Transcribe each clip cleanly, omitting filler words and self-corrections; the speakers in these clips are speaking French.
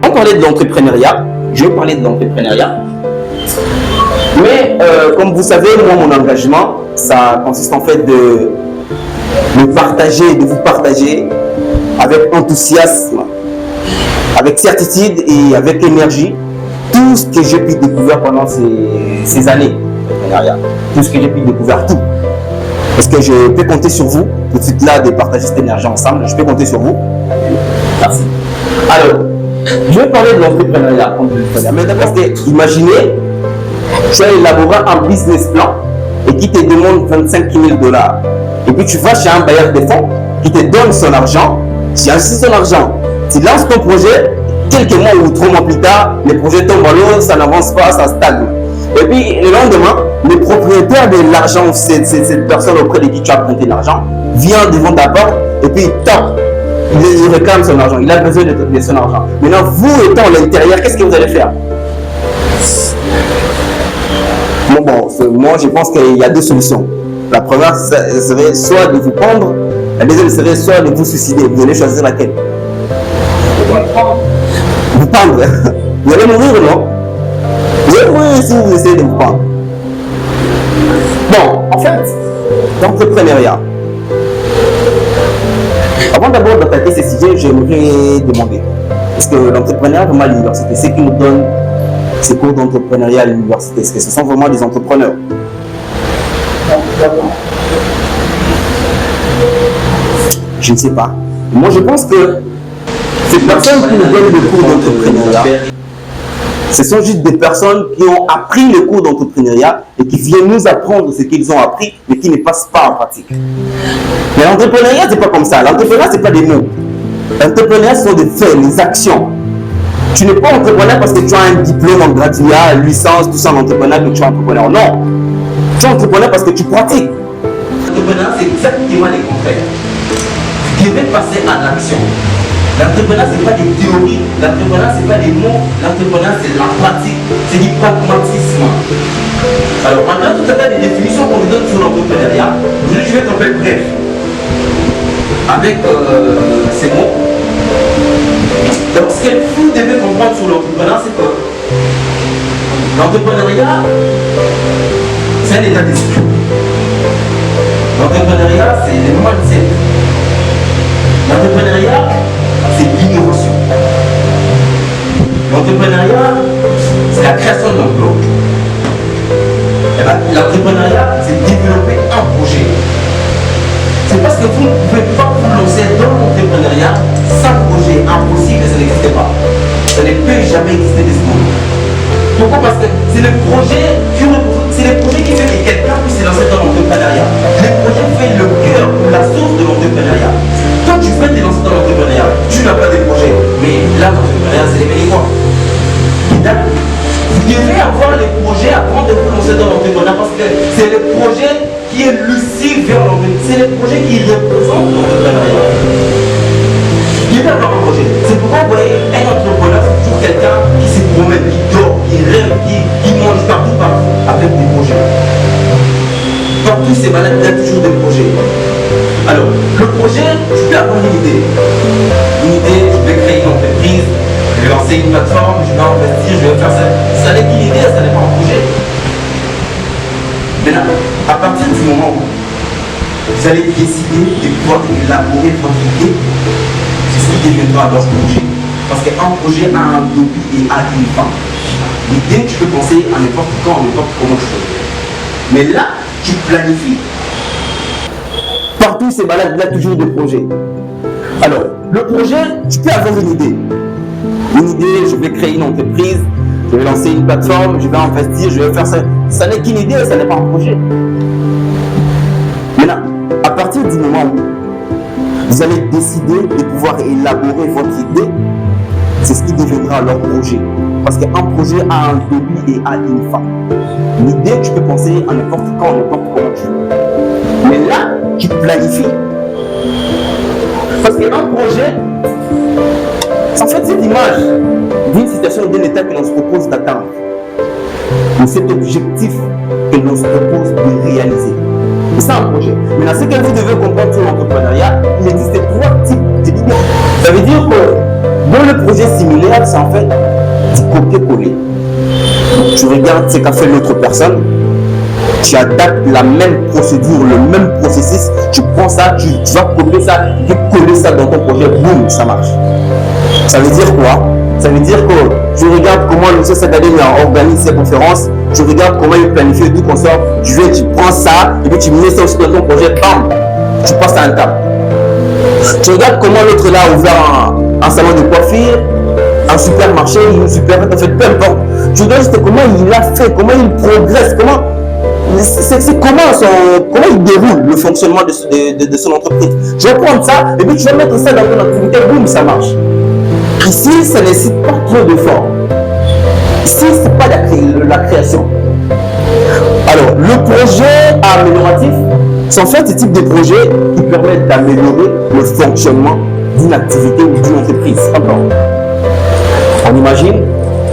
On parlait de l'entrepreneuriat, je vais parler de l'entrepreneuriat. Mais comme vous savez, moi, mon engagement, ça consiste en fait de partager, de vous partager avec enthousiasme, avec certitude et avec énergie tout ce que j'ai pu découvrir pendant ces années d'entrepreneuriat. Tout ce que j'ai pu découvrir, tout. Est-ce que je peux compter sur vous, tout de suite là, de partager cette énergie ensemble? Je peux compter sur vous. Merci. Alors, je vais parler de l'entrepreneuriat, comme je le faisais. Mais d'abord, imaginez, tu as élaboré un business plan et qui te demande 25 000 $. Et puis tu vas chez un bailleur de fonds qui te donne son argent, tu investis son argent, tu lances ton projet, quelques mois ou 3 mois plus tard, le projet tombe à l'eau, ça n'avance pas, ça stagne. Et puis le lendemain, le propriétaire de l'argent, cette personne auprès de qui tu as prêté l'argent, vient devant ta porte et puis top. Il réclame son argent, il a besoin de son argent. Maintenant, vous étant à l'intérieur, qu'est-ce que vous allez faire? Moi, je pense qu'il y a 2 solutions. La première serait soit de vous pendre, la deuxième serait soit de vous suicider. Vous allez choisir laquelle? Vous pendre. Vous allez mourir, non? Vous allez mourir si vous essayez de vous pendre. Bon, en fait, l'entrepreneuriat. Avant d'abord d'attaquer ces sujets, j'aimerais demander, est-ce que l'entrepreneuriat vraiment à l'université, ceux qui nous donnent ces cours d'entrepreneuriat à l'université, est-ce que ce sont vraiment des entrepreneurs? Je ne sais pas. Moi, je pense que ces personnes qui nous donnent des cours d'entrepreneuriat, ce sont juste des personnes qui ont appris le cours d'entrepreneuriat et qui viennent nous apprendre ce qu'ils ont appris, mais qui ne passent pas en pratique. Mais l'entrepreneuriat, ce n'est pas comme ça. L'entrepreneuriat, ce n'est pas des mots. L'entrepreneuriat, ce sont des faits, des actions. Tu n'es pas entrepreneur parce que tu as un diplôme en graduat, licence, tout ça en entrepreneur, que tu es entrepreneur. Non. Tu es entrepreneur parce que tu pratiques. L'entrepreneuriat, c'est exactement les contraires. Tu devais passer à l'action. L'entrepreneuriat, ce n'est pas des théories. L'entrepreneuriat, ce n'est pas des mots. L'entrepreneuriat, c'est de la pratique. C'est du pragmatisme. Alors, maintenant, tout à l'heure, des définitions qu'on nous donne sur l'entrepreneuriat, je vais être un peu bref. Avec ces mots. Donc, ce que vous devez comprendre sur l'entrepreneuriat, c'est que l'entrepreneuriat, c'est un état d'esprit. L'entrepreneuriat, c'est le mindset. L'entrepreneuriat, c'est l'innovation. L'entrepreneuriat, c'est la création d'emplois. L'entrepreneuriat, c'est développer un projet. C'est parce que vous ne pouvez pas vous lancer dans l'entrepreneuriat sans projet. Impossible, ça n'existe pas. Ça ne peut jamais exister de ce monde. Pourquoi? Parce que c'est le projet qui fait que quelqu'un puisse se lancer dans l'entrepreneuriat. Le projet fait le cœur, la source de l'entrepreneuriat. Quand tu veux te lancer dans l'entrepreneuriat, tu n'as pas de projet. Mais là, l'entrepreneuriat, c'est les bénévoles. Vous devez avoir les projets avant de vous lancer dans l'entrepreneuriat parce que c'est le projet qui est lucide vers l'entrepreneuriat. C'est le projet qui représente l'entrepreneuriat. Il devez avoir un projet. C'est pourquoi vous voyez, un entrepreneur, c'est toujours quelqu'un qui se promène, qui dort, qui rêve, qui mange partout avec des projets. Partout, ces malades, il y a toujours des projets. Alors, le projet, tu peux avoir une idée. Une idée, je vais créer une entreprise, je vais lancer une plateforme, je vais investir, je vais faire ça. Ça n'est qu'une idée, ça n'est pas un projet. Maintenant, à partir du moment où vous allez décider de pouvoir élaborer votre idée, c'est ce qui deviendra alors projet. Parce qu'un projet a un début et a une fin. L'idée, tu peux penser à n'importe quand, à n'importe comment tu veux. Mais là, tu planifies. Partout, ces malades, il y a toujours des projets. Alors, le projet, tu peux avoir une idée. Une idée, je vais créer une entreprise, je vais lancer une plateforme, je vais investir, je vais faire ça. Ça n'est qu'une idée, ça n'est pas un projet. Maintenant, à partir du moment où vous allez décider de pouvoir élaborer votre idée, c'est ce qui deviendra leur projet. Parce qu'un projet a un début et a une fin. L'idée, tu peux penser à n'importe quand, n'importe comment tu veux. tu planifies. Parce qu'un projet, c'est en fait cette image d'une situation ou d'un état que l'on se propose d'atteindre. Ou cet objectif que l'on se propose de réaliser. C'est ça un projet. Maintenant, ce que vous devez comprendre sur l'entrepreneuriat, il existe 3 types de leaders. Ça veut dire que dans le projet similaire, c'est en fait du copier-coller. Tu regardes ce qu'a fait l'autre personne, tu adaptes la même procédure, le même processus, tu prends ça, tu vas copier ça, tu coller ça dans ton projet, boum, ça marche. Ça veut dire quoi? Ça veut dire que je regarde comment le monsieur Sagadé organise ses conférences, je regarde comment il planifie tout consort, tu prends ça, et puis tu mets ça aussi dans ton projet, bam, tu passes à un cap. Tu regardes comment l'autre là a ouvert un salon de coiffure, un supermarché, une supermarché, en fait, peu importe. Tu regardes juste comment il a fait, comment il progresse, comment il déroule le fonctionnement de son entreprise. Je vais prendre ça et puis tu vas mettre ça dans ton activité, boum, ça marche. Ici, ça ne nécessite pas trop d'efforts. Ici, ce n'est pas la création. Alors, le projet amélioratif, c'est en fait ce type de projet qui permettent d'améliorer le fonctionnement d'une activité ou d'une entreprise. Encore. On imagine,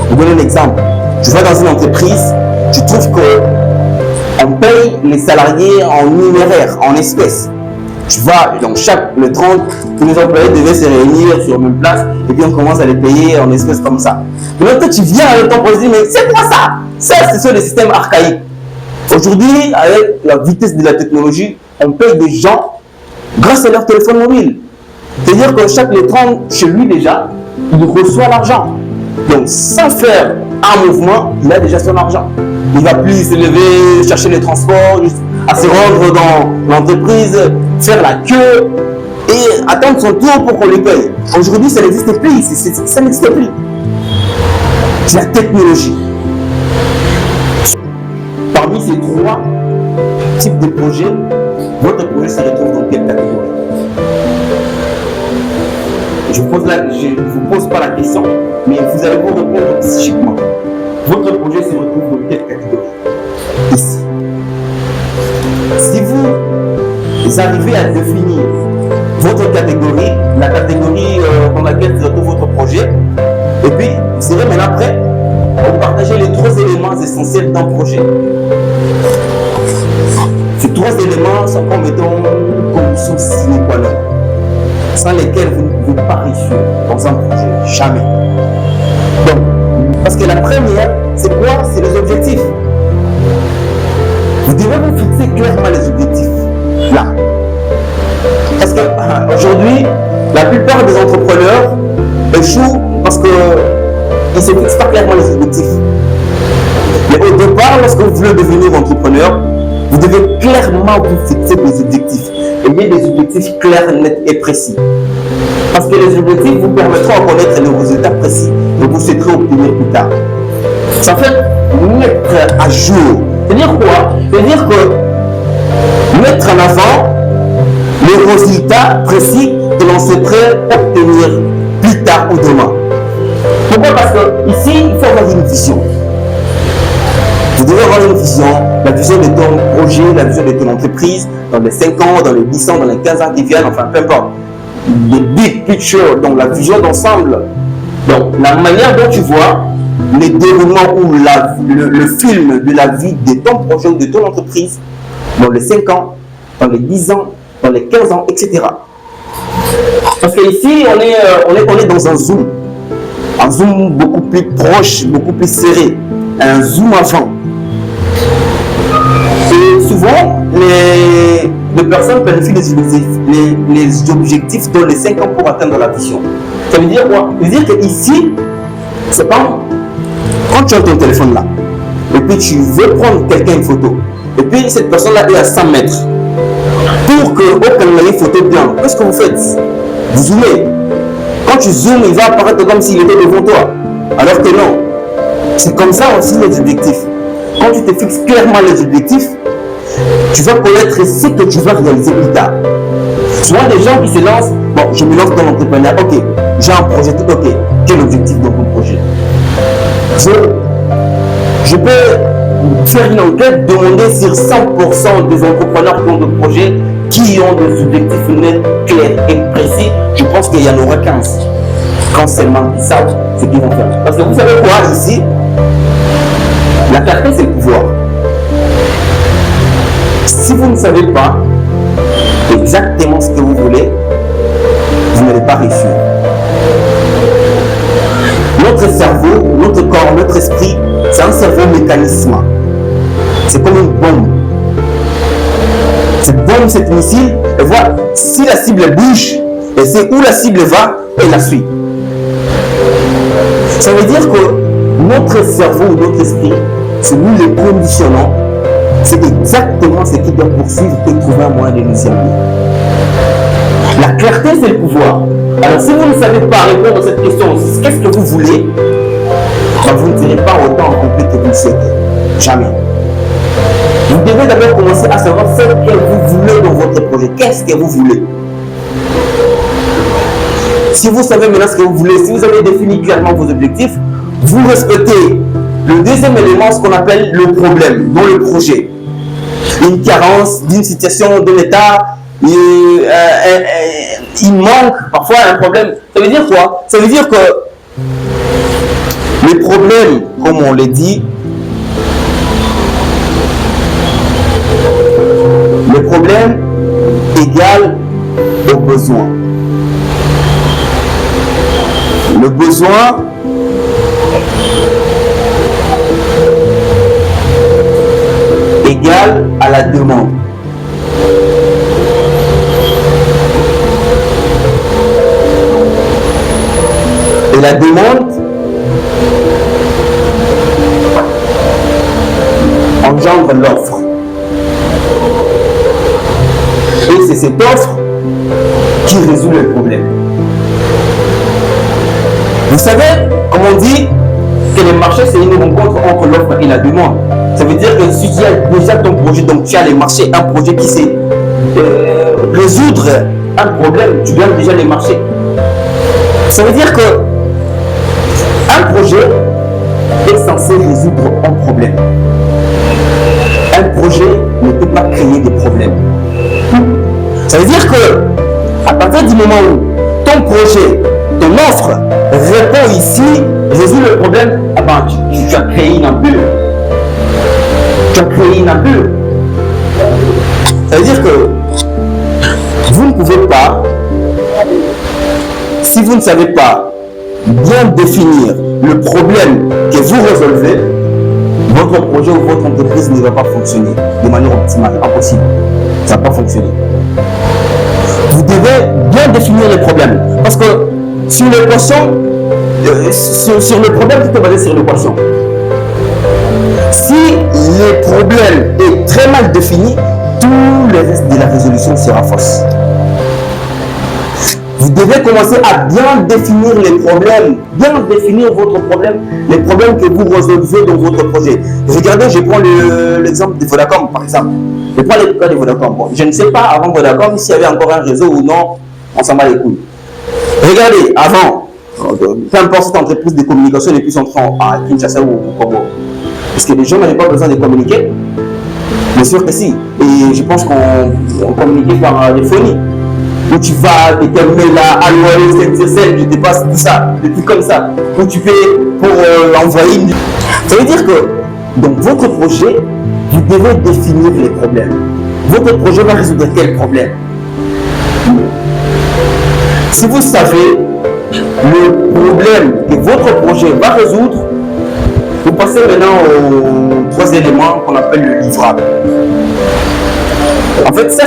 je vous donne un exemple. Tu vas dans une entreprise, tu trouves qu'on paye les salariés en numéraire, en espèces. Tu vas, donc le 30, tous les employés devaient se réunir sur la même place et puis on commence à les payer en espèces comme ça. Donc toi, tu viens avec ton projet, mais c'est quoi ça? Ça, ce sont des systèmes archaïques. Aujourd'hui, avec la vitesse de la technologie, on paye des gens grâce à leur téléphone mobile. C'est-à-dire que chaque le 30, chez lui déjà, il reçoit l'argent. Donc, sans faire un mouvement, il a déjà son argent. Il ne va plus se lever, chercher les transports, à se rendre dans l'entreprise, faire la queue et attendre son tour pour qu'on lui paye. Aujourd'hui, ça n'existe plus. Ça n'existe plus. C'est la technologie. Parmi ces 3 types de projets, votre projet se retrouve dans quelle catégorie? Je ne vous pose pas la question, mais vous allez vous répondre psychiquement. Votre projet se retrouve dans quelle catégorie? Ici. Si vous arrivez à définir votre catégorie, la catégorie dans laquelle se retrouve votre projet, et puis vous serez maintenant prêt à vous partager les 3 éléments essentiels d'un projet. Ces 3 éléments sont comme étant une condition sine qua non, sans lesquelles vous ne pouvez pas réussir dans un projet. Jamais. Donc, parce que la première, c'est quoi? C'est les objectifs. Vous devez vous fixer clairement les objectifs. Là. Parce qu'aujourd'hui, la plupart des entrepreneurs échouent parce qu'ils ne se fixent pas clairement les objectifs. Mais au départ, lorsque vous voulez devenir entrepreneur, vous devez clairement vous fixer des objectifs. Ayez des objectifs clairs, nets et précis. Parce que les objectifs vous permettront de connaître les résultats précis que vous souhaiterez obtenir plus tard. C'est en fait mettre à jour. C'est-à-dire quoi? C'est-à-dire que mettre en avant les résultats précis que l'on souhaiterait obtenir plus tard ou demain. Pourquoi? Parce que ici, il faut avoir une vision. Vous devez avoir une vision, la vision de ton projet, la vision de ton entreprise, dans les 5 ans, dans les 10 ans, dans les 15 ans qui viennent, enfin peu importe. The big picture, donc la vision d'ensemble. Donc la manière dont tu vois le déroulement ou le film de la vie de ton projet ou de ton entreprise dans les 5 ans, dans les 10 ans, dans les 15 ans, etc. Parce qu'ici, on est dans un zoom beaucoup plus proche, beaucoup plus serré, un zoom avant. Et souvent, les personnes planifient les objectifs dans les 5 ans pour atteindre la vision. Ça veut dire quoi? Ça veut dire qu'ici, c'est pas quand tu as ton téléphone là, et puis tu veux prendre quelqu'un une photo, et puis cette personne-là est à 100 mètres. Pour que vous preniez une photo bien, qu'est-ce que vous faites? Vous zoomez. Quand tu zoomes, il va apparaître comme s'il était devant toi. Alors que non. C'est comme ça aussi les objectifs. Quand tu te fixes clairement les objectifs, tu vas connaître ce que tu vas réaliser plus tard. Souvent des gens qui se lancent, bon, je me lance dans l'entrepreneuriat, ok, j'ai un projet, ok, quel objectif dans mon projet? Je peux faire une enquête, demander sur 100% des entrepreneurs qui ont des projets, qui ont des objectifs nets, clairs et précis, je pense qu'il y en aura 15. Quand seulement ils savent ce qu'ils vont faire. Parce que vous savez quoi ici? La clarté, c'est le pouvoir. Si vous ne savez pas exactement ce que vous voulez, vous n'allez pas réussir. Notre cerveau, notre corps, notre esprit, c'est un cerveau mécanisme. C'est comme une bombe. Cette bombe, cet missile, elle voit si la cible bouge, elle sait où la cible va et la suit. Ça veut dire que notre cerveau ou notre esprit, si nous les conditionnons, c'est exactement ce qui doit poursuivre et trouver un moyen de nous aimer. La clarté, c'est le pouvoir. Alors, si vous ne savez pas répondre à cette question, qu'est-ce que vous voulez, vous ne serez pas autant accompli que vous le souhaitez. Jamais. Vous devez d'abord commencer à savoir ce que vous voulez dans votre projet. Qu'est-ce que vous voulez? Si vous savez maintenant ce que vous voulez, si vous avez défini clairement vos objectifs, vous respectez le deuxième élément, ce qu'on appelle le problème dans le projet. Une carence d'une situation, d'un état, il manque parfois un problème. Ça veut dire quoi? Ça veut dire que les problèmes, comme on l'a dit, le problème égale au besoin. Le besoin égale à la demande. Et la demande engendre l'offre. Et c'est cette offre qui résout le problème. Vous savez, comme on dit, que le marché, c'est une rencontre entre l'offre et la demande. Ça veut dire que si tu as déjà ton projet, donc tu as les marchés, un projet qui sait résoudre un problème, tu gagnes déjà les marchés. Ça veut dire que un projet est censé résoudre un problème. Un projet ne peut pas créer des problèmes. Ça veut dire que à partir du moment où ton projet, ton offre répond ici, résout le problème, ah ben, tu as créé une ampule. Tu as créé une ampule. Ça veut dire que vous ne pouvez pas, si vous ne savez pas bien définir le problème que vous résolvez, votre projet ou votre entreprise ne va pas fonctionner de manière optimale, impossible. Ça ne va pas fonctionner. Vous devez bien définir les problèmes. Parce que sur l'équation, sur le problème, tout est basé sur l'équation. Si le problème est très mal défini, tout le reste de la résolution sera fausse. Vous devez commencer à bien définir les problèmes, bien définir votre problème, les problèmes que vous résolvez dans votre projet. Regardez, je prends l'exemple de Vodacom, par exemple. Je prends le cas de Vodacom. Bon, je ne sais pas avant Vodacom s'il y avait encore un réseau ou non, on s'en bat les couilles. Regardez, avant, peu importe cette entreprise de communication n'est plus en train à Kinshasa ou au Congo. Est-ce que les gens n'avaient pas besoin de communiquer? Bien sûr que si. Et je pense qu'on communiquait par téléphonie. Où tu vas, tu te mets là, alloué, je te passe tout ça, des trucs comme ça. Où tu payes pour envoyer une. Ça veut dire que dans votre projet, vous devez définir les problèmes. Votre projet va résoudre quel problème? Si vous savez le problème que votre projet va résoudre, vous passez maintenant aux trois éléments qu'on appelle le livrable. En fait, ça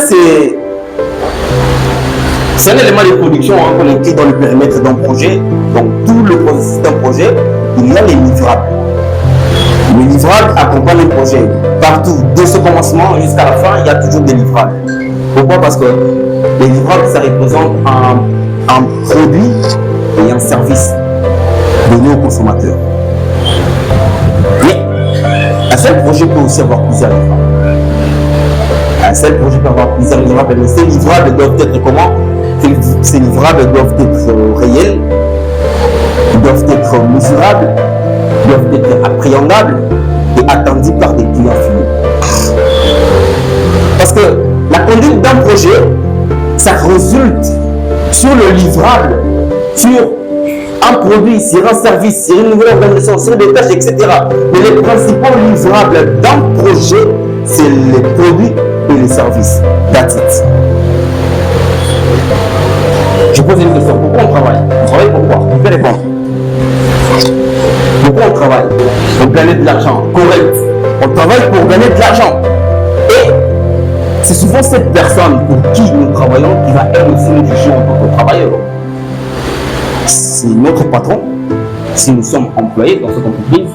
c'est un élément de production qu'on inclut dans le périmètre d'un projet. Donc, tout le processus d'un projet, il y a les livrables. Les livrables accompagnent le projet. Partout, dès ce commencement jusqu'à la fin, il y a toujours des livrables. Pourquoi? Parce que les livrables, ça représente un produit et un service donné au consommateur. Mais un seul projet peut aussi avoir plusieurs livrables. Un seul projet peut avoir plusieurs livrables, mais ces livrables doivent être comment? Ces livrables doivent être réels, doivent être mesurables, doivent être appréhendables et attendu par des clients finaux. Parce que la conduite d'un projet, ça résulte sur le livrable, sur un produit, sur un service, sur une nouvelle organisation, sur des tâches, etc. Mais les principaux livrables d'un projet, c'est les produits et les services. That's it. Je pose une question. Pourquoi on travaille? On travaille pourquoi? Vous pouvez répondre. Pourquoi on travaille? Pour gagner de l'argent. Correct. On travaille pour gagner de l'argent. Et c'est souvent cette personne pour qui nous travaillons qui va elle aussi nous juger en tant que travailleur. C'est notre patron, si nous sommes employés dans cette entreprise,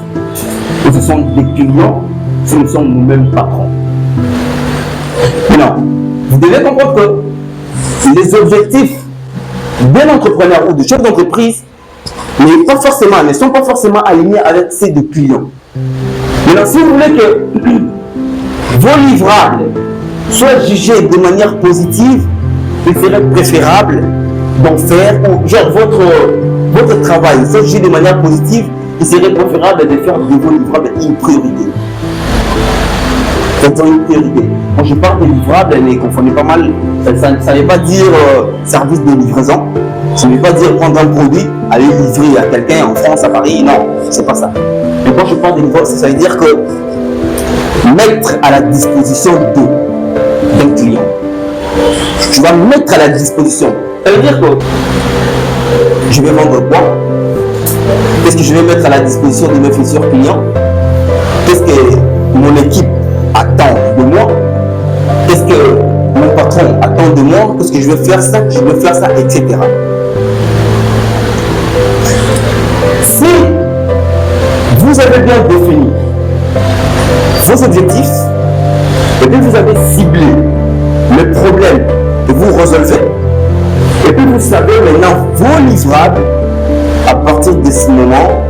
ou ce sont des clients, si nous sommes nous-mêmes patrons. Maintenant, vous devez comprendre que les objectifs d'un entrepreneur ou de chef d'entreprise ne sont pas forcément alignés avec ceux des clients. Maintenant, si vous voulez que vos livrables soient jugés de manière positive, il serait préférable d'en faire, ou genre votre travail soit jugé de manière positive, il serait préférable de faire de vos livrables une priorité. C'est une priorité. Quand je parle de livrables, ne confondez pas mal, ça ne veut pas dire service de livraison, ça ne veut pas dire prendre un produit, aller livrer à quelqu'un en France, à Paris, non, c'est pas ça. Mais quand je parle de livrables, ça veut dire que mettre à la disposition d'un client. Tu vas mettre à la disposition. Ça veut dire que je vais vendre quoi? Qu'est-ce que je vais mettre à la disposition de mes futurs clients? Qu'est-ce que mon équipe attend de moi? Qu'est-ce que mon patron attend de moi? Qu'est-ce que je vais faire ça, etc. Si vous avez bien défini vos objectifs et puis vous avez ciblé le problème que vous résolvez, et puis vous savez maintenant vos livrables, à partir de ce moment,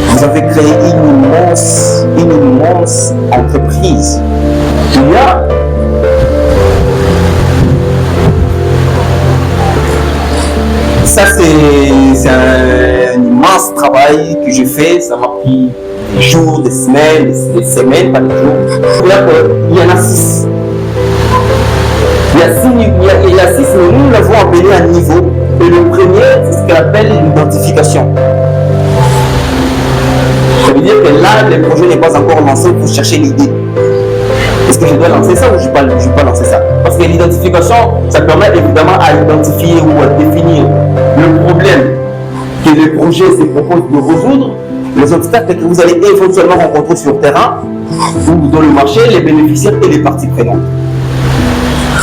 vous avez créé une immense entreprise. Il y a ça, c'est un immense travail que j'ai fait. Ça m'a pris des jours, des semaines, pas des jours. Il y en a 6. Il y a 6, mais nous l'avons appelé un niveau. Et le premier, c'est ce qu'on appelle l'identification. Ça veut dire que là, le projet n'est pas encore lancé, vous cherchez l'idée. Est-ce que je dois lancer ça ou je ne vais pas lancer ça? Parce que l'identification, ça permet évidemment à identifier ou à définir le problème que le projet se propose de résoudre, les obstacles que vous allez éventuellement rencontrer sur le terrain ou dans le marché, les bénéficiaires et les parties prenantes.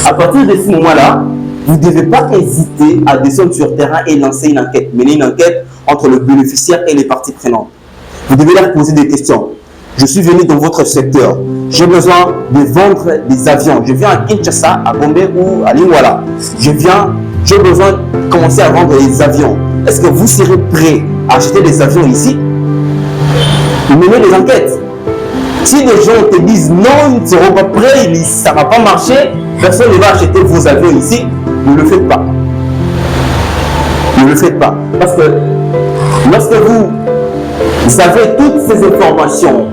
À partir de ce moment-là, vous ne devez pas hésiter à descendre sur le terrain et lancer une enquête, mener une enquête entre le bénéficiaire et les parties prenantes. Vous devez leur poser des questions. Je suis venu dans votre secteur. J'ai besoin de vendre des avions. Je viens à Kinshasa, à Gombe ou à Lingwala. J'ai besoin de commencer à vendre des avions. Est-ce que vous serez prêt à acheter des avions ici? Menez des enquêtes. Si les gens te disent non, ils ne seront pas prêts, ça ne va pas marcher, personne ne va acheter vos avions ici, ne le faites pas. Ne le faites pas. Parce que lorsque vous avez toutes ces informations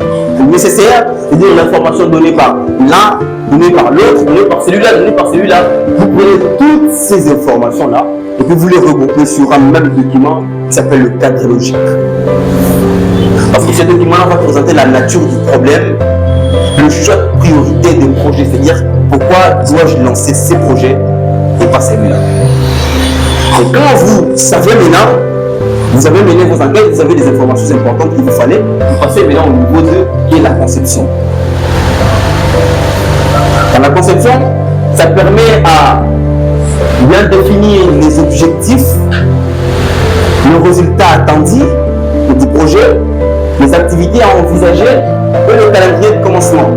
nécessaires, c'est-à-dire l'information donnée par l'un, donnée par l'autre, donnée par celui-là, vous prenez toutes ces informations-là et puis vous les regroupez sur un même document qui s'appelle le cadre logique. Parce que ce document-là va présenter la nature du problème, le choix de priorité des projets, c'est-à-dire pourquoi dois-je lancer ces projets et pas celui-là. Et quand vous savez maintenant, vous avez mené vos enquêtes, vous avez des informations importantes qu'il vous fallait, vous passez maintenant au niveau 2 qui est la conception. Dans la conception, ça permet à bien définir les objectifs, le résultat attendu du projet, les activités à envisager et le calendrier de commencement.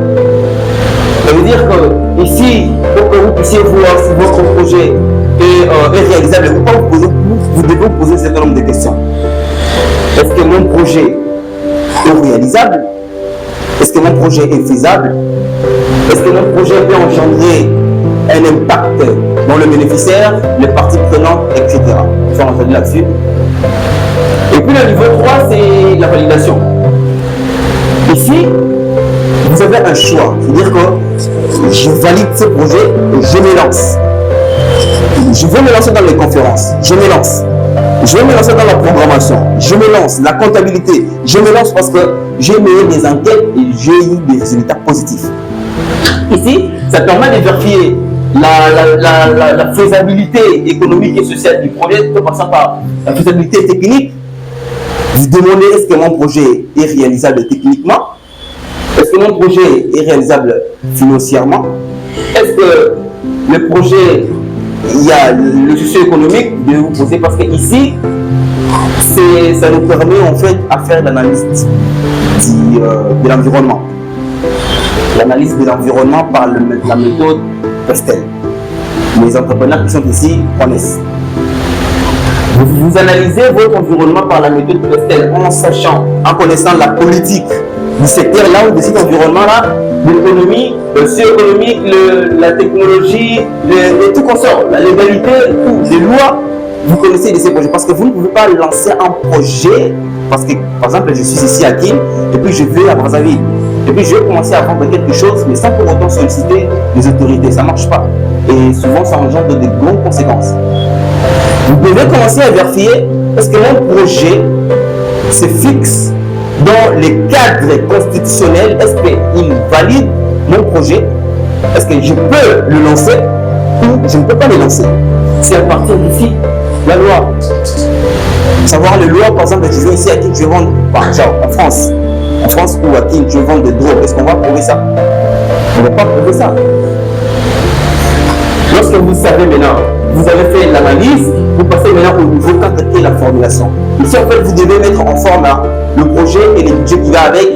Ça veut dire que ici, pour que vous puissiez voir si votre projet est réalisable ou pas, vous devez vous poser un certain nombre de questions. Est-ce que mon projet est réalisable? Est-ce que mon projet est faisable? Est-ce que mon projet peut engendrer un impact dans le bénéficiaire, les parties prenantes, etc. Je vais rentrer là-dessus. Et puis le niveau 3, c'est la validation. Ici, avez un choix. C'est-à-dire que je valide ce projet et je me lance. Je veux me lancer dans les conférences, je me lance. Je veux me lancer dans la programmation, je me lance. La comptabilité, je me lance parce que j'ai mené des enquêtes et j'ai eu des résultats positifs. Ici, ça permet de vérifier la faisabilité économique et sociale du projet, en passant par la faisabilité technique. Vous demandez est-ce que mon projet est réalisable techniquement? Est-ce que mon projet est réalisable financièrement? Est-ce que le projet, il y a le socio-économique de vous poser? Parce que ici, ça nous permet en fait à faire l'analyse de l'environnement. L'analyse de l'environnement par la méthode Pestel. Les entrepreneurs qui sont ici connaissent. Vous analysez votre environnement par la méthode Pestel en sachant, en connaissant la politique du secteur là ou de cet environnement-là, l'économie, le socio-économique, la technologie, tout consort, la légalité, tout, les lois. Vous connaissez de ces projets parce que vous ne pouvez pas lancer un projet parce que, par exemple, je suis ici à Kin et puis je vais à Brazzaville. Et puis je vais commencer à vendre quelque chose, mais sans pour autant solliciter les autorités. Ça ne marche pas. Et souvent, ça engendre de grandes conséquences. Vous devez commencer à vérifier est-ce que mon projet se fixe dans les cadres constitutionnels. Est-ce qu'il valide mon projet? Est-ce que je peux le lancer ou je ne peux pas le lancer? C'est à partir d'ici la loi. Savoir les lois, par exemple, je vais ici à qui je vais vendre, genre en France ou à qui je vends des drogues, est-ce qu'on va prouver ça? On ne va pas prouver ça. Lorsque vous savez maintenant, vous avez fait l'analyse, vous passez maintenant au niveau 4 qui est la formulation. Ici, en fait, vous devez mettre en forme le projet et les budgets qui va avec.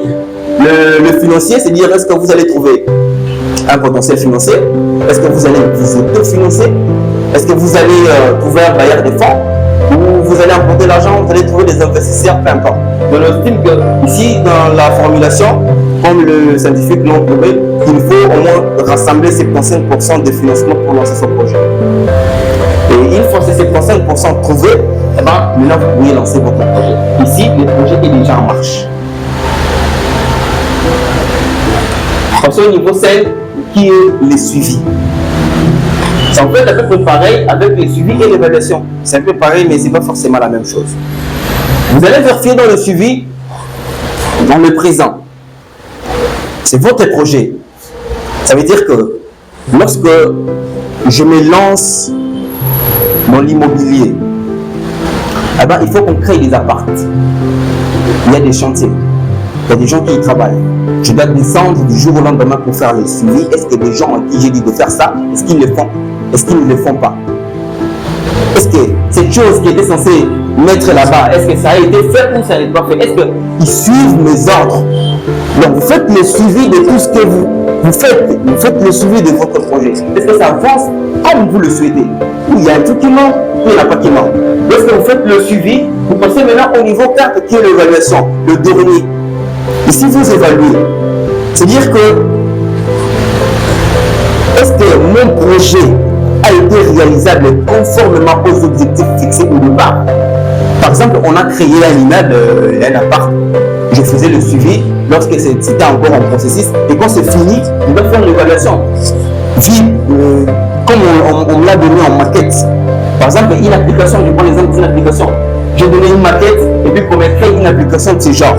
Le financier, c'est dire est-ce que vous allez trouver un potentiel financier? Est-ce que vous allez vous autofinancer? Est-ce que vous allez trouver un bailleur de fonds? Ou vous allez emprunter l'argent, vous allez trouver des investisseurs, peu importe. Donc, on estime que ici, dans la formulation, comme le scientifique l'ont prouvé, il faut au moins rassembler 75% de financement pour lancer son projet. Et une fois ces 75% trouvés, eh ben, maintenant vous pouvez lancer votre projet. Ici, le projet est déjà en marche. Passons au niveau 5, qui est le suivi. C'est en fait à peu près pareil avec le suivi et l'évaluation. C'est un peu pareil, mais ce n'est pas forcément la même chose. Vous allez vérifier dans le suivi, dans le présent. C'est votre projet. Ça veut dire que lorsque je me lance dans l'immobilier, eh ben, il faut qu'on crée des apparts. Il y a des chantiers. Il y a des gens qui y travaillent. Je dois descendre du jour au lendemain pour faire le suivi. Est-ce que des gens à qui j'ai dit de faire ça, est-ce qu'ils le font? Est-ce qu'ils ne le font pas? Est-ce que cette chose qui était censée mettre là-bas, est-ce que ça a été fait ou ça n'est pas fait? Est-ce qu'ils suivent mes ordres? Donc vous faites le suivi de tout ce que vous faites. Vous faites le suivi de votre projet. Est-ce que ça avance comme vous le souhaitez? Ou il y a un truc qui manque, ou il n'y en a pas qui manque. Lorsque vous faites le suivi, vous passez maintenant au niveau 4 qui est l'évaluation, le dernier. Ici, vous évaluez. C'est-à-dire que est-ce que mon projet a été réalisable conformément aux objectifs fixés au départ? Par exemple, on a créé un immeuble, un appart. Je faisais le suivi lorsque c'était encore en processus. Et quand c'est fini, on doit faire l'évaluation. Comme on me l'a donné en maquette. Par exemple, une application, je prends l'exemple d'une application. J'ai donné une maquette et puis pour me créer une application de ce genre.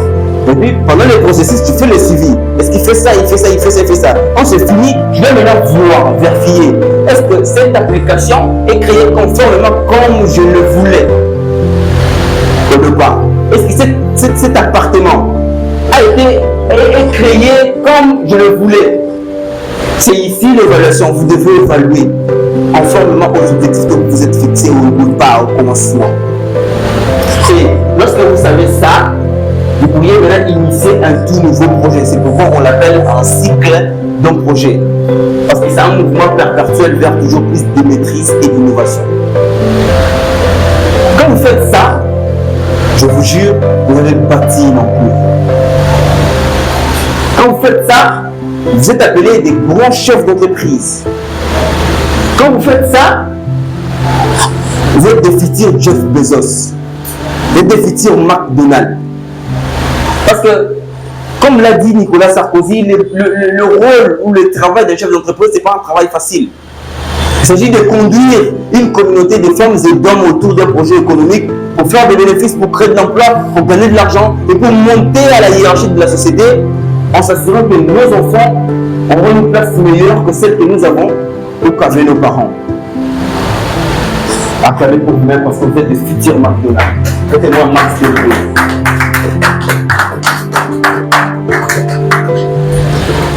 Et puis, pendant le processus, tu fais le suivi. Est-ce qu'il fait ça, il fait ça, il fait ça, il fait ça? Quand c'est fini, je vais maintenant voir, vérifier. Est-ce que cette application est créée conformément comme je le voulais au départ? Est-ce que cet appartement a été créé comme je le voulais? C'est ici l'évaluation. Vous devez évaluer conformément aux objectifs que vous êtes fixés au départ, au commencement. Et lorsque vous savez ça, vous pourriez maintenant initier un tout nouveau projet. C'est pourquoi on l'appelle un cycle d'un projet. Parce que c'est un mouvement perpétuel vers toujours plus de maîtrise et d'innovation. Quand vous faites ça, je vous jure, vous allez bâtir une empire. Quand vous faites ça, vous êtes appelé des grands chefs d'entreprise. Quand vous faites ça, vous êtes des futurs Jeff Bezos. Vous êtes des futurs McDonald's. Parce que quand comme l'a dit Nicolas Sarkozy, le rôle ou le travail d'un chef d'entreprise, ce n'est pas un travail facile. Il s'agit de conduire une communauté de femmes et d'hommes autour d'un projet économique pour faire des bénéfices, pour créer de l'emploi, pour gagner de l'argent et pour monter à la hiérarchie de la société en s'assurant que nos enfants auront une place meilleure que celle que nous avons ou qu'avaient nos parents. Acclamez pour vous-même parce que vous êtes des futurs McDonald's. Faites-moi un max de bruit.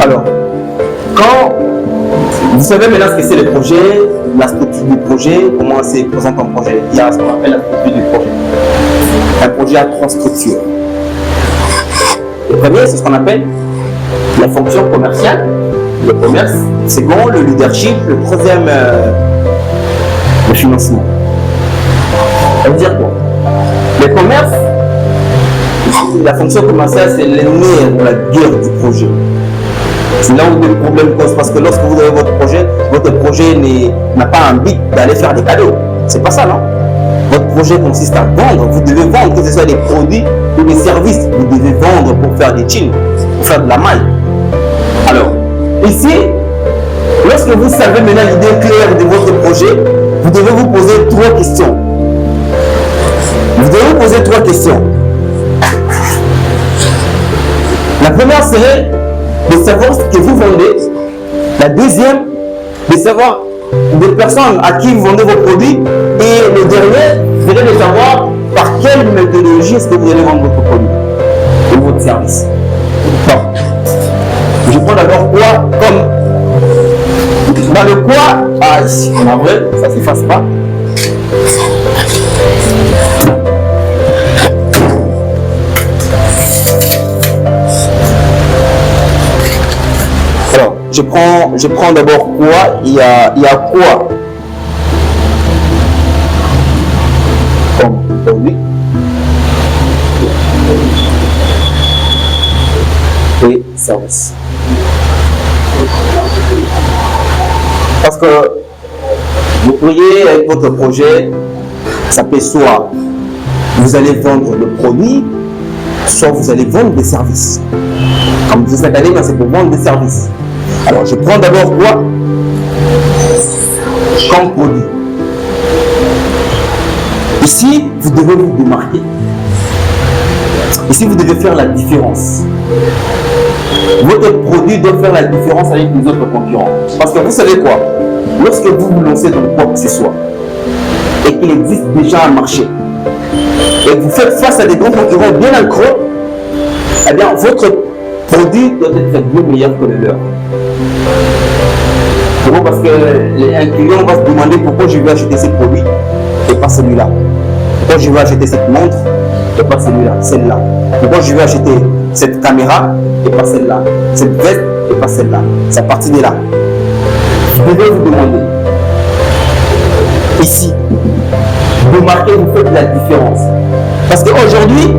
Alors, quand vous savez maintenant ce que c'est le projet, la structure du projet, comment se présente un projet, il y a ce qu'on appelle la structure du projet. Un projet a 3 structures. Le premier, c'est ce qu'on appelle la fonction commerciale, le commerce. Second, le leadership. Le troisième, le financement. Ça veut dire quoi? Le commerce, la fonction commerciale, c'est l'ennemi de la guerre du projet. C'est là où le problème cause, parce que lorsque vous avez votre projet n'a pas un but d'aller faire des cadeaux. C'est pas ça, non? Votre projet consiste à vendre. Vous devez vendre, que ce soit des produits ou des services. Vous devez vendre pour faire des jeans, pour faire de la maille. Alors, ici, lorsque vous savez maintenant l'idée claire de votre projet, vous devez vous poser 3 questions. Vous devez vous poser 3 questions. La première serait de savoir ce que vous vendez. La deuxième, de savoir des personnes à qui vous vendez vos produits. Et le dernier, serait de savoir par quelle méthodologie est-ce que vous allez vendre votre produit ou votre service. Bon. Je prends d'abord quoi comme... Dans le quoi, ici, en vrai, ça ne s'efface pas. Alors, je prends d'abord quoi. Il y a quoi comme produit et service. Parce que vous pourriez, avec votre projet, ça peut soit vous allez vendre le produit, soit vous allez vendre des services. Comme vous cette année, c'est pour vendre des services. Alors, je prends d'abord quoi comme produit. Ici, vous devez vous démarquer. Ici, vous devez faire la différence. Votre produit doit faire la différence avec les autres concurrents. Parce que vous savez quoi? Lorsque vous vous lancez dans quoi que ce soit, et qu'il existe déjà un marché, et que vous faites face à des grands concurrents bien accrus, eh bien, votre produit doit être bien meilleur que le leur. Pourquoi? Parce qu'un client va se demander pourquoi je vais acheter ce produit et pas celui-là. Pourquoi je vais acheter cette montre et pas celui-là, celle-là. Pourquoi je vais acheter cette caméra et pas celle-là. Cette veste et pas celle-là. C'est à partir de là. Vous devez vous demander. Ici, vous marquez, vous faites la différence. Parce qu'aujourd'hui,